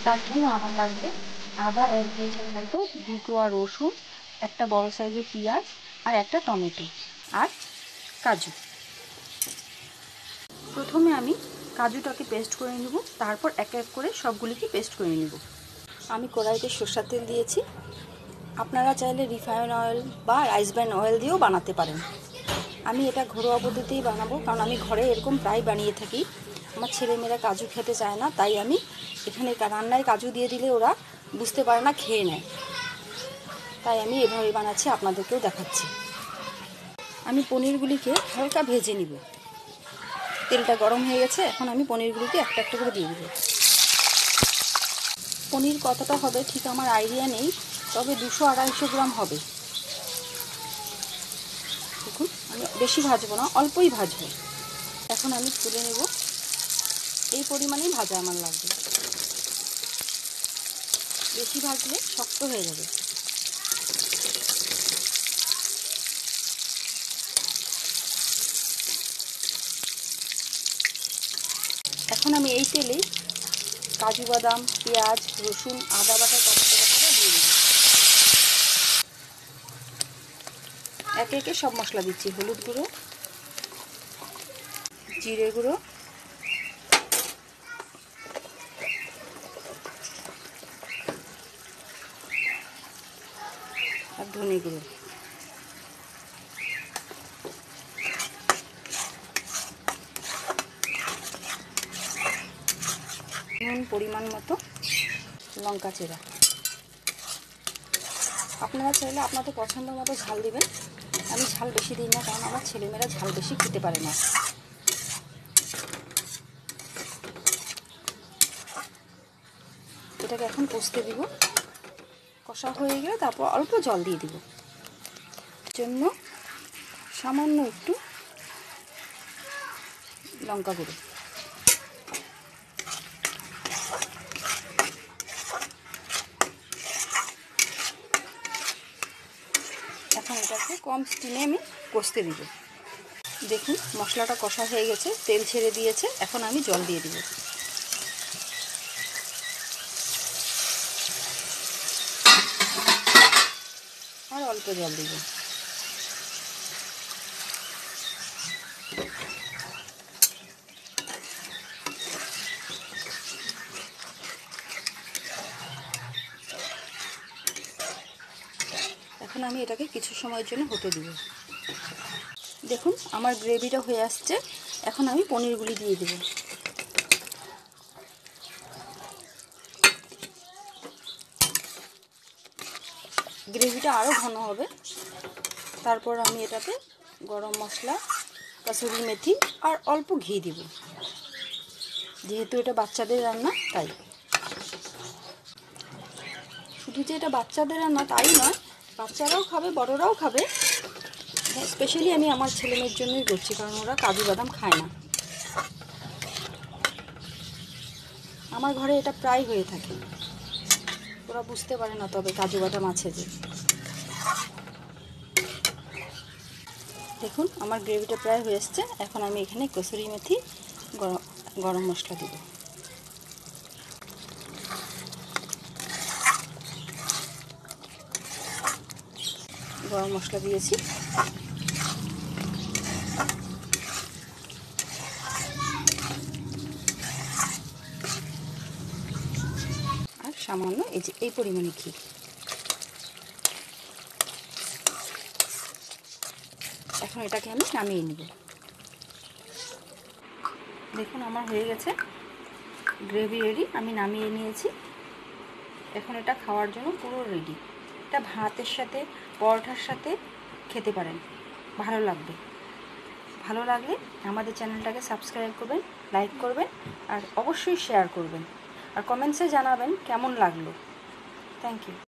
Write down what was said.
তার জন্য আমার লাগবে আদা 1 কেজির মতো, 2 কোয়া রসুন, একটা বড় সাইজের পেঁয়াজ আর একটা টমেটো আর কাজু। প্রথমে আমি কাজুটাকে পেস্ট করে নেব, তারপর এক এক করে সবগুলিকে পেস্ট করে নেব। আমি কড়াইতে সরষের তেল দিয়েছি। আপনারা চাইলে রিফাইন অয়েল বা রাইস ব্র্যান অয়েল দিয়েও বানাতে পারেন। আমি এটা ঘরোয়া পদ্ধতিতেই বানাবো, কারণ আমি ঘরে এরকম প্রায় বানিয়ে থাকি। আমার ছেলেমেয়েরা কাজু খেতে চায় না, তাই আমি এখানে রান্নায় কাজু দিয়ে দিলে ওরা বুঝতে পারে না, খেয়ে নেয়। তাই আমি এভাবে বানাচ্ছি, আপনাদেরকেও দেখাচ্ছি। আমি পনিরগুলিকে হালকা ভেজে নিব। তেলটা গরম হয়ে গেছে, এখন আমি পনিরগুলিকে একটা একটা করে দিয়ে দেব। পনির কতটা হবে ঠিক আমার আইডিয়া নেই, তবে 200-250 গ্রাম হবে। দেখুন, আমি বেশি ভাজবো না, অল্পই ভাজবো। এখন আমি তুলে নেব। এই পরিমাণেই ভাজা আমার লাগবে, বেশি ভাজলে শক্ত হয়ে যাবে। এখন আমি এই তেলেই কাজু বাদাম, পেঁয়াজ, রসুন, আদা বাটা, টমেটো বাটাটা দিয়ে দেব। একে একে সব মশলা দিচ্ছি। হলুদ গুঁড়ো, জিরে গুঁড়ো, আর ধনে গুঁড়ো। নুন পরিমাণ মতো, লঙ্কা চেরা। আপনারা চাইলে আপনাদের পছন্দ মতো ঝাল দিবেন। আমি ঝাল বেশি দিই না, কারণ আমার ছেলেমেয়েরা ঝাল বেশি খেতে পারে না। এটাকে এখন কষতে দিব। কষা হয়ে গেলে তারপর অল্প জল দিয়ে দিব। জন্য সামান্য একটু লঙ্কা গুঁড়ো। এখন এটাকে কম স্টিমে আমি কষতে দিব। দেখুন, মশলাটা কষা হয়ে গেছে, তেল ছেড়ে দিয়েছে। এখন আমি জল দিয়ে দিব। আর অল্প জল দিব। এখন আমি এটাকে কিছু সময়ের জন্য হতে দিব। দেখুন, আমার গ্রেভিটা হয়ে আসছে। এখন আমি পনিরগুলি দিয়ে দেব। গ্রেভিটা আরও ঘন হবে। তারপর আমি এটাতে গরম মশলা, কাসুরি মেথি আর অল্প ঘি দিব, যেহেতু এটা বাচ্চাদের রান্না তাই। শুধু যে এটা বাচ্চাদের রান্না তাই নয়, বাচ্চারাও খাবে, বড়রাও খাবে। স্পেশালি আমি আমার ছেলেমেয়ের জন্যই করছি, কারণ ওরা কাজু বাদাম খায় না। আমার ঘরে এটা প্রায় হয়ে থাকে, ওরা বুঝতে পারে না তবে কাজু বাদাম আছে যে। দেখুন, আমার গ্রেভিটা প্রায় হয়ে এসছে। এখন আমি এখানে কসুরি মেথি, গরম মশলা দেব। গরম মশলা দিয়েছি। আর সামান্য এই পরিমাণে ঘি। এখন এটাকে আমি নামিয়ে নেব। দেখুন, আমার হয়ে গেছে গ্রেভি রেডি। আমি নামিয়ে নিয়েছি। এখন এটা খাওয়ার জন্য পুরো রেডি। এটা ভাতের সাথে, পরোটার সাথে খেতে পারেন, ভালো লাগবে। ভালো লাগলে আমাদের চ্যানেলটাকে সাবস্ক্রাইব করবেন, লাইক করবেন আর অবশ্যই শেয়ার করবেন। আর কমেন্টসে জানাবেন কেমন লাগলো। Thank you.